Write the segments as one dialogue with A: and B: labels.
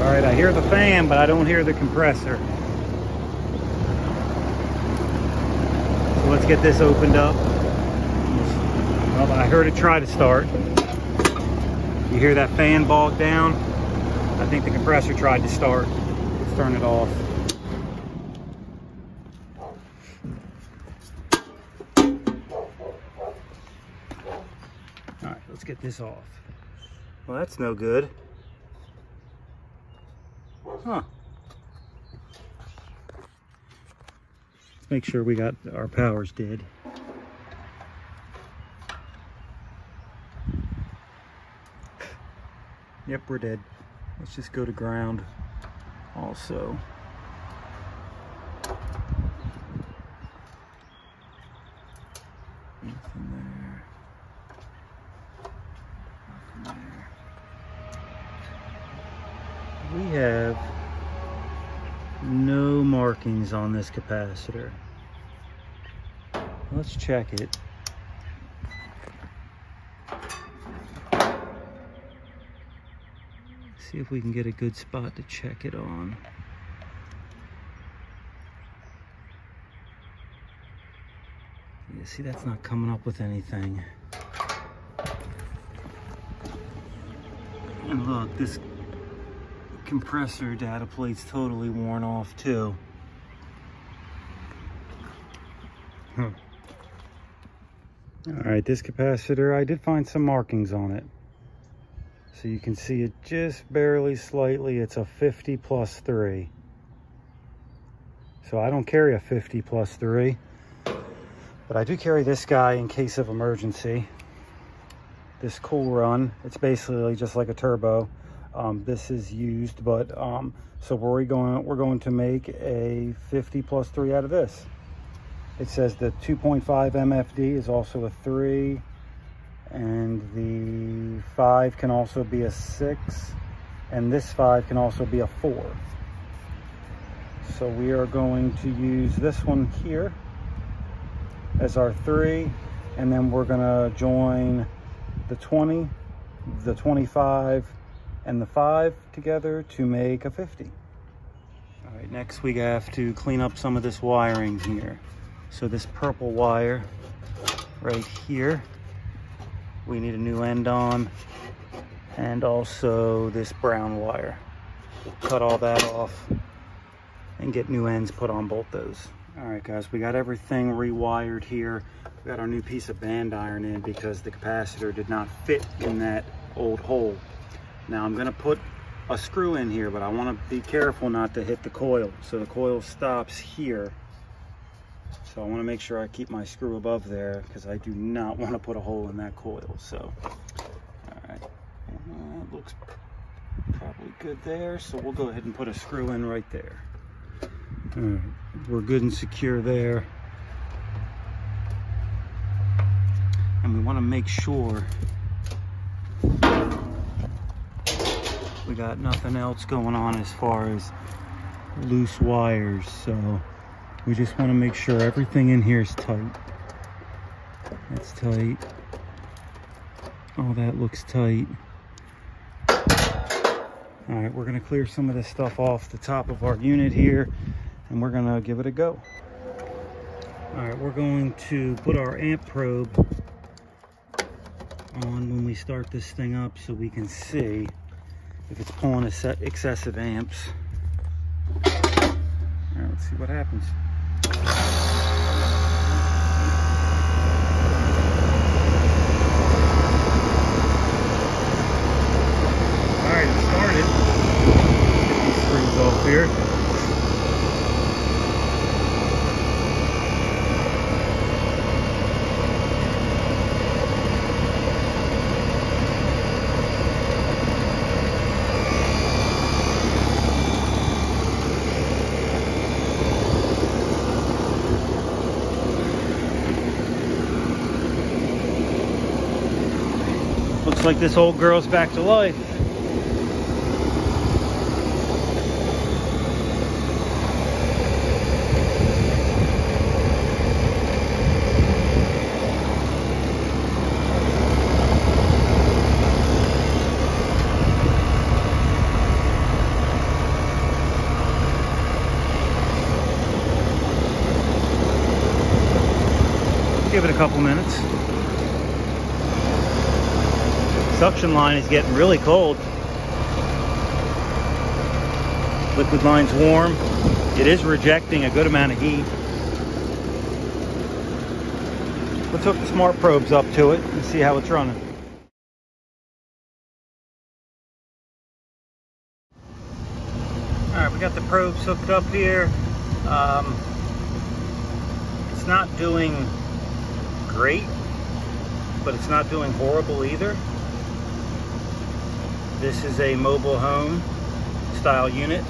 A: All right, I hear the fan, but I don't hear the compressor. So let's get this opened up. Well, I heard it try to start. You hear that fan bog down? I think the compressor tried to start. Let's turn it off. All right, let's get this off. Well, that's no good. Huh. Let's make sure we got our powers dead. Yep, we're dead. Let's just go to ground also. Nothing there. Nothing there. We have no markings on this capacitor. Let's check it. See if we can get a good spot to check it on. Yeah, see, that's not coming up with anything. And look, this compressor data plate's totally worn off too. All right, this capacitor, I did find some markings on it. So you can see it just barely slightly. It's a 50 plus 3. So I don't carry a 50 plus 3, but I do carry this guy in case of emergency. This Cool Run, it's basically just like a turbo. This is used, but so we're going to make a 50 plus 3 out of this. It says the 2.5 MFD is also a 3. And the 5 can also be a 6, and this 5 can also be a 4. So we are going to use this one here as our 3, and then we're going to join the 20, the 25, and the 5 together to make a 50. All right, next we have to clean up some of this wiring here. So this purple wire right here, we need a new end on, and also this brown wire. We'll cut all that off and get new ends put on both those. All right, guys, we got everything rewired here. We got our new piece of band iron in because the capacitor did not fit in that old hole. Now I'm gonna put a screw in here, but I wanna be careful not to hit the coil. So the coil stops here. So I want to make sure I keep my screw above there because I do not want to put a hole in that coil. So, all right, that looks probably good there. So we'll go ahead and put a screw in right there. All right, we're good and secure there. And we want to make sure we got nothing else going on as far as loose wires. So we just want to make sure everything in here is tight. That's tight. All that looks tight. All right, we're going to clear some of this stuff off the top of our unit here, and we're going to give it a go. All right, we're going to put our amp probe on when we start this thing up so we can see if it's pulling excessive amps. All right, let's see what happens. Alright, it started. Get these screws off here. Looks like this old girl's back to life. give it a couple minutes. Suction line is getting really cold. Liquid line's warm. It is rejecting a good amount of heat. Let's hook the smart probes up to it and see how it's running. Alright, we got the probes hooked up here. It's not doing great, but it's not doing horrible either. This is a mobile home style unit.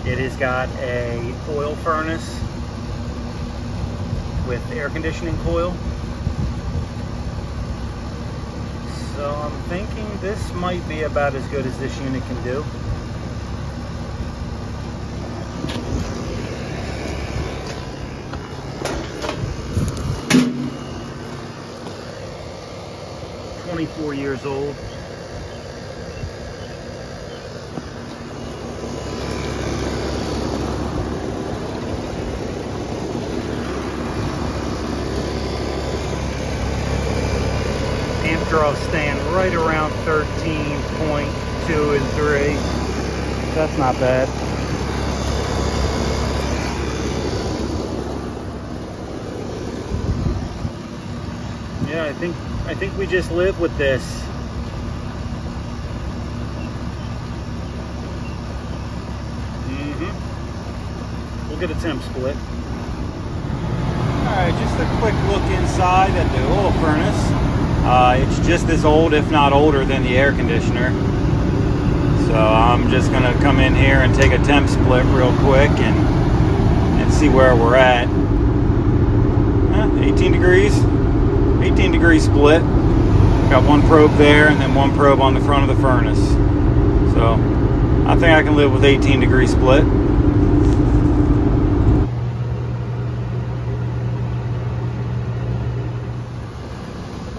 A: It has got a oil furnace with air conditioning coil. So I'm thinking this might be about as good as this unit can do. "24 years old. Amp draws stand right around 13.2 and 3. That's not bad. Yeah, I think we just live with this. We'll get a temp split. Alright, just a quick look inside at the oil furnace. It's just as old, if not older, than the air conditioner. So I'm just going to come in here and take a temp split real quick and see where we're at. 18 degrees. 18 degree split. Got one probe there and then one probe on the front of the furnace. So I think I can live with 18 degree split.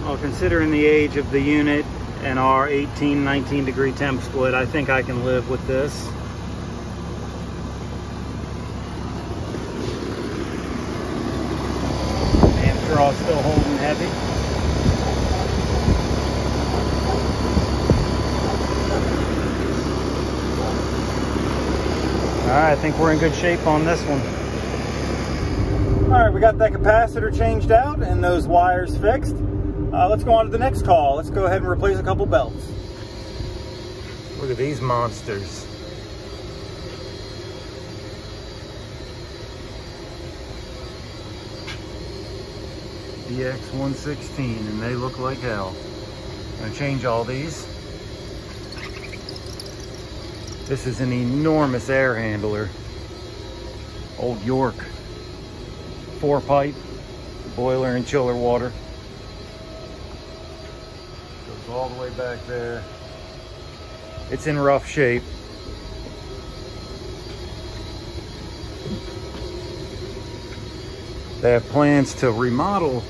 A: Well, considering the age of the unit and our 18-19 degree temp split, I think I can live with this. Amp draw still holding heavy. Alright, I think we're in good shape on this one. Alright, we got that capacitor changed out and those wires fixed. Let's go on to the next call. Let's go ahead and replace a couple belts. Look at these monsters. DX116, and they look like hell. I'm gonna change all these. This is an enormous air handler. Old York. 4-pipe, boiler and chiller water. Goes all the way back there. It's in rough shape. They have plans to remodel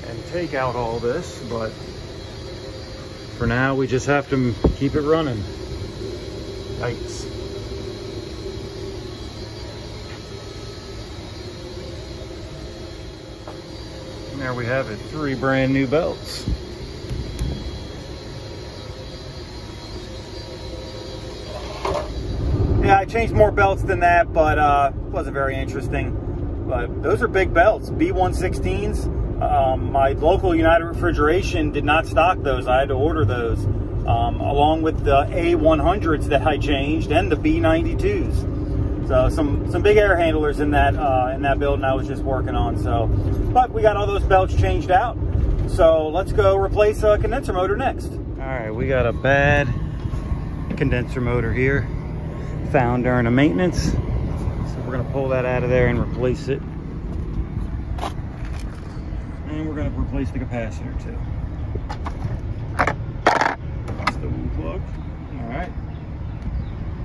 A: and take out all this, but for now we just have to keep it running. Yikes. And there we have it, 3 brand new belts. Yeah, I changed more belts than that, but it wasn't very interesting. But those are big belts, B116s. My local United Refrigeration did not stock those. I had to order those, along with the A100s that I changed and the B92s. So some big air handlers in that building I was just working on. So, but we got all those belts changed out. So let's go replace a condenser motor next. All right, we got a bad condenser motor here, found during a maintenance. So we're gonna pull that out of there and replace it. And we're gonna replace the capacitor too. Still unplugged. All right.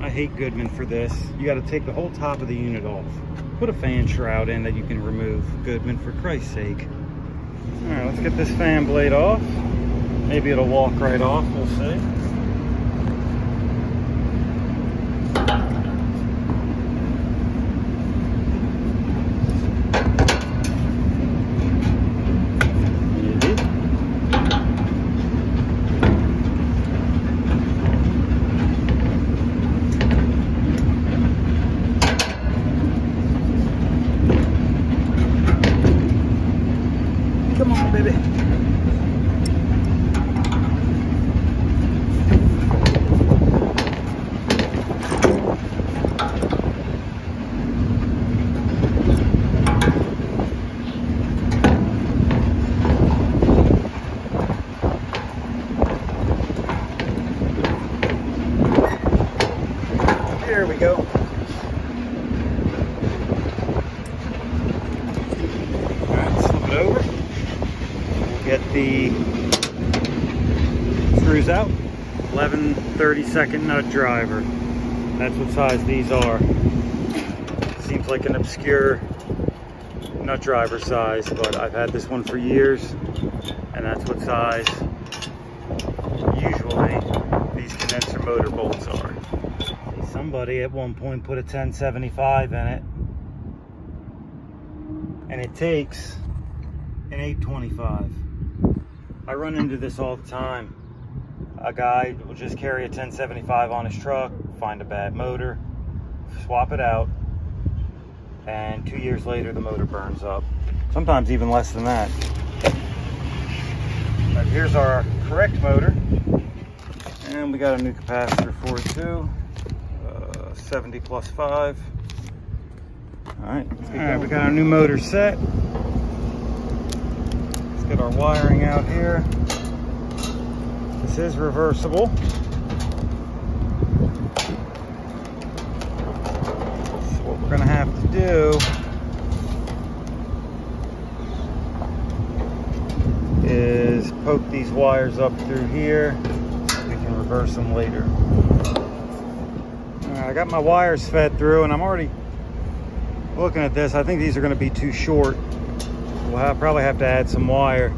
A: I hate Goodman for this. You got to take the whole top of the unit off. Put a fan shroud in that you can remove. Goodman, for Christ's sake. All right, let's get this fan blade off. Maybe it'll walk right off. We'll see. go. All right, flip it over. We'll get the screws out. 11/32 nut driver. That's what size these are. Seems like an obscure nut driver size, but I've had this one for years, and that's what size usually these condenser motor bolts are. Somebody at one point put a 1075 in it, and it takes an 825. I run into this all the time. A guy will just carry a 1075 on his truck, find a bad motor, swap it out, and 2 years later the motor burns up. Sometimes even less than that. But here's our correct motor, and we got a new capacitor for it too. 70 plus 5. All right, we got our new motor set. Let's get our wiring out here. This is reversible. So what we're gonna have to do is poke these wires up through here so we can reverse them later. All right, I got my wires fed through, and I'm already looking at this. I think these are gonna be too short. We'll probably have to add some wire.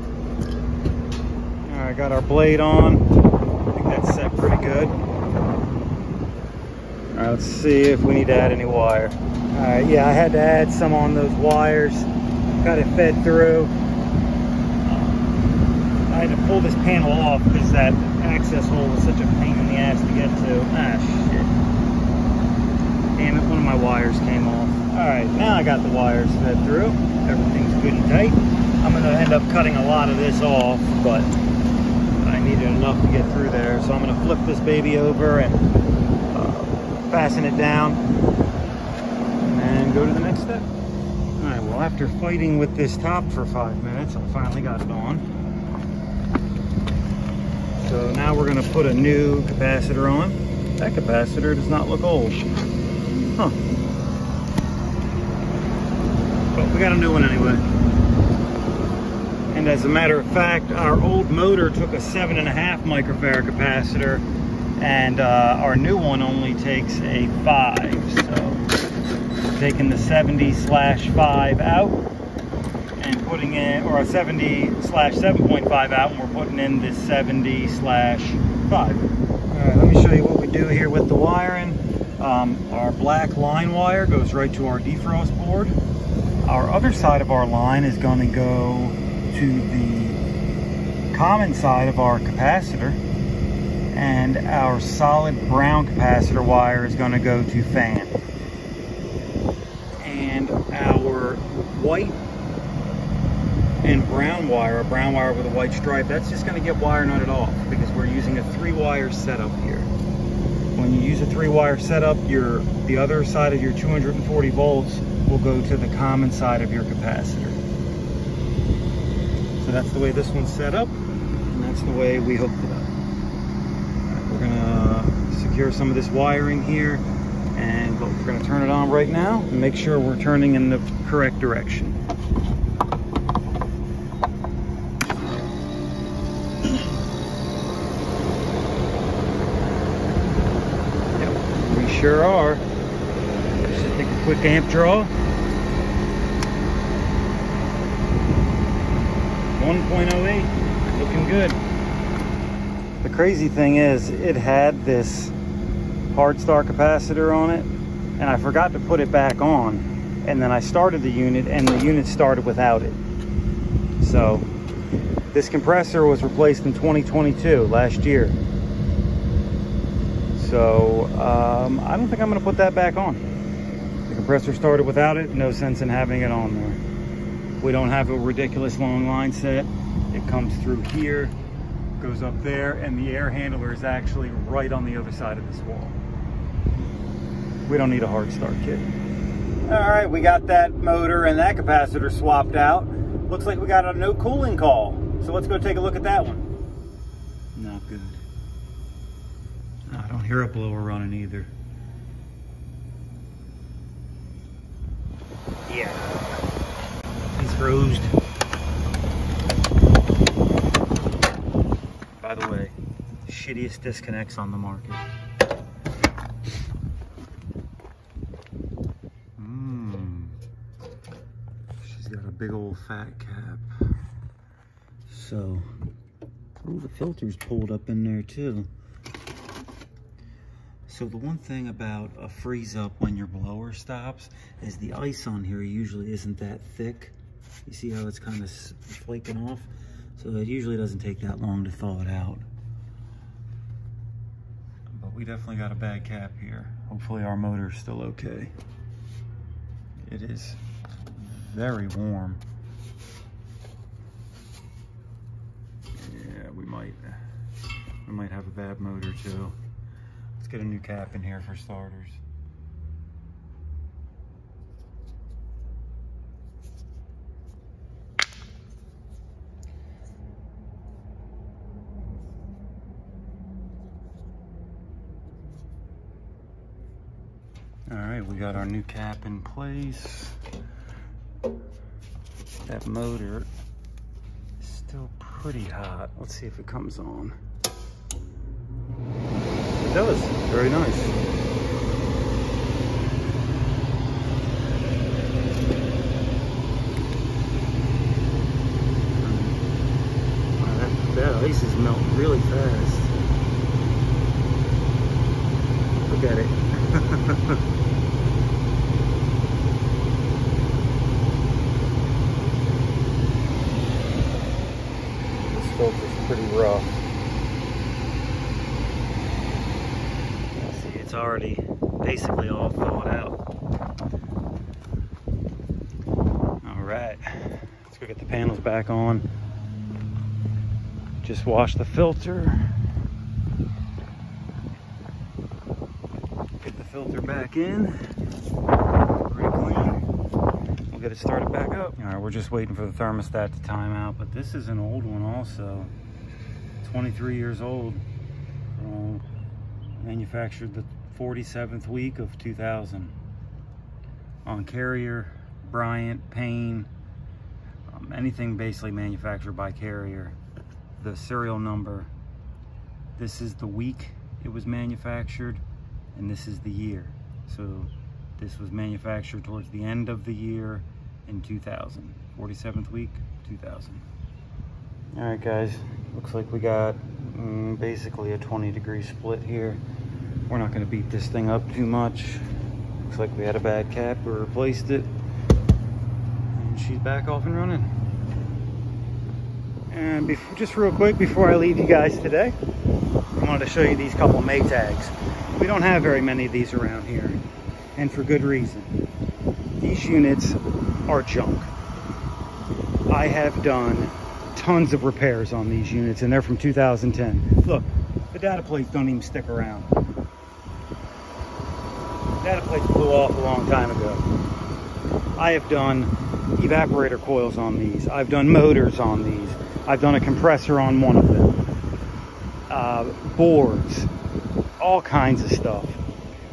A: All right, got our blade on. I think that's set pretty good. All right, let's see if we need to add any wire. All right, yeah, I had to add some on those wires. Got it fed through. I had to pull this panel off because that access hole was such a pain in the ass to get to. Ah, shit. Damn it, one of my wires came off. All right, now I got the wires fed through. Everything's good and tight. I'm gonna end up cutting a lot of this off, but I needed enough to get through there. So I'm gonna flip this baby over and fasten it down and go to the next step. All right, well, after fighting with this top for 5 minutes, I finally got it on. So now we're gonna put a new capacitor on. That capacitor does not look old. Huh. But we got a new one anyway. And as a matter of fact, our old motor took a 7.5 microfarad capacitor, and our new one only takes a 5. So we're taking the 70/5 out and putting in, or a 70/7.5 out, and we're putting in this 70/5. All right, let me show you what we do here with the wiring. Our black line wire goes right to our defrost board. Our other side of our line is going to go to the common side of our capacitor, and our solid brown capacitor wire is going to go to fan. And our white and brown wire, a brown wire with a white stripe, that's just going to get wire nutted off because we're using a 3-wire setup here. When you use a 3-wire setup, the other side of your 240 volts will go to the common side of your capacitor. So that's the way this one's set up, and that's the way we hooked it up. Right, we're gonna secure some of this wiring here, and we're gonna turn it on right now and make sure we're turning in the correct direction. Sure are. Let's just take a quick amp draw. 1.08, looking good. The crazy thing is, it had this hard start capacitor on it, and I forgot to put it back on. And then I started the unit, and the unit started without it. So this compressor was replaced in 2022, last year. So I don't think I'm going to put that back on. The compressor started without it, no sense in having it on there. We don't have a ridiculous long line set. It comes through here, goes up there, and the air handler is actually right on the other side of this wall. We don't need a hard start kit. All right, we got that motor and that capacitor swapped out. Looks like we got a no cooling call. So let's go take a look at that one. Not good. I don't hear a blower running either. Yeah. He's bruised. By the way, shittiest disconnects on the market. She's got a big old fat cap. So, ooh, the filter's pulled up in there too. So the one thing about a freeze up when your blower stops is the ice on here usually isn't that thick. You see how it's kind of flaking off? So it usually doesn't take that long to thaw it out. But we definitely got a bad cap here. Hopefully our motor's still okay. It is very warm. Yeah, we might have a bad motor too. Let's get a new cap in here for starters. All right, we got our new cap in place. That motor is still pretty hot. Let's see if it comes on. It does, very nice. Wow, that ice is melting really fast. Look at it. This filter's pretty rough. See, it's already basically all thawed out. All right, let's go get the panels back on. Just wash the filter. Get the filter back in. Pretty clean. We'll get it started back up. All right, we're just waiting for the thermostat to time out, but this is an old one also. 23 years old. Manufactured the 47th week of 2000. On Carrier, Bryant, Payne, anything basically manufactured by Carrier. The serial number, this is the week it was manufactured, and this is the year. So this was manufactured towards the end of the year in 2000. 47th week, 2000. All right, guys, looks like we got basically a 20-degree split here. We're not going to beat this thing up too much. Looks like we had a bad cap. We replaced it, and she's back off and running. And just real quick before I leave you guys today, I wanted to show you these couple Maytags. We don't have very many of these around here, and for good reason. These units are junk. I have done tons of repairs on these units, and they're from 2010. Look, the data plates don't even stick around. Data plates blew off a long time ago. I have done evaporator coils on these. I've done motors on these. I've done a compressor on one of them. Boards, all kinds of stuff.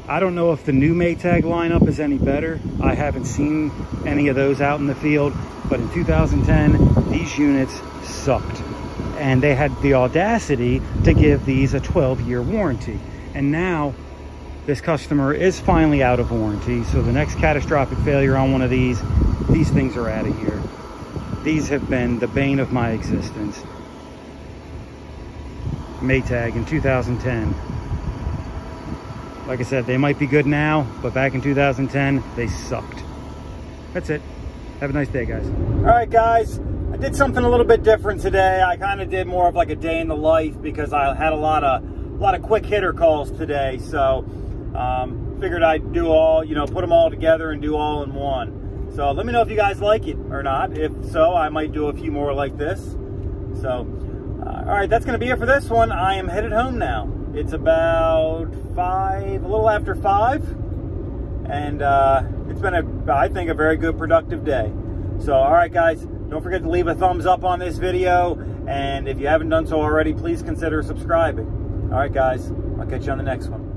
A: I don't know if the new Maytag lineup is any better. I haven't seen any of those out in the field, but in 2010, these units sucked. And they had the audacity to give these a 12-year warranty. And now, this customer is finally out of warranty, so the next catastrophic failure on one of these things are out of here. These have been the bane of my existence. Maytag in 2010. Like I said, they might be good now, but back in 2010, they sucked. That's it. Have a nice day, guys. All right, guys. I did something a little bit different today. I kind of did more of like a day in the life because I had a lot of quick hitter calls today. So figured I'd do all, put them all together and do all in one. So let me know if you guys like it or not. If so, I might do a few more like this. So, all right, that's going to be it for this one. I am headed home now. It's about a little after 5. And it's been, I think, a very good, productive day. So, all right, guys, don't forget to leave a thumbs up on this video. And if you haven't done so already, please consider subscribing. All right, guys, I'll catch you on the next one.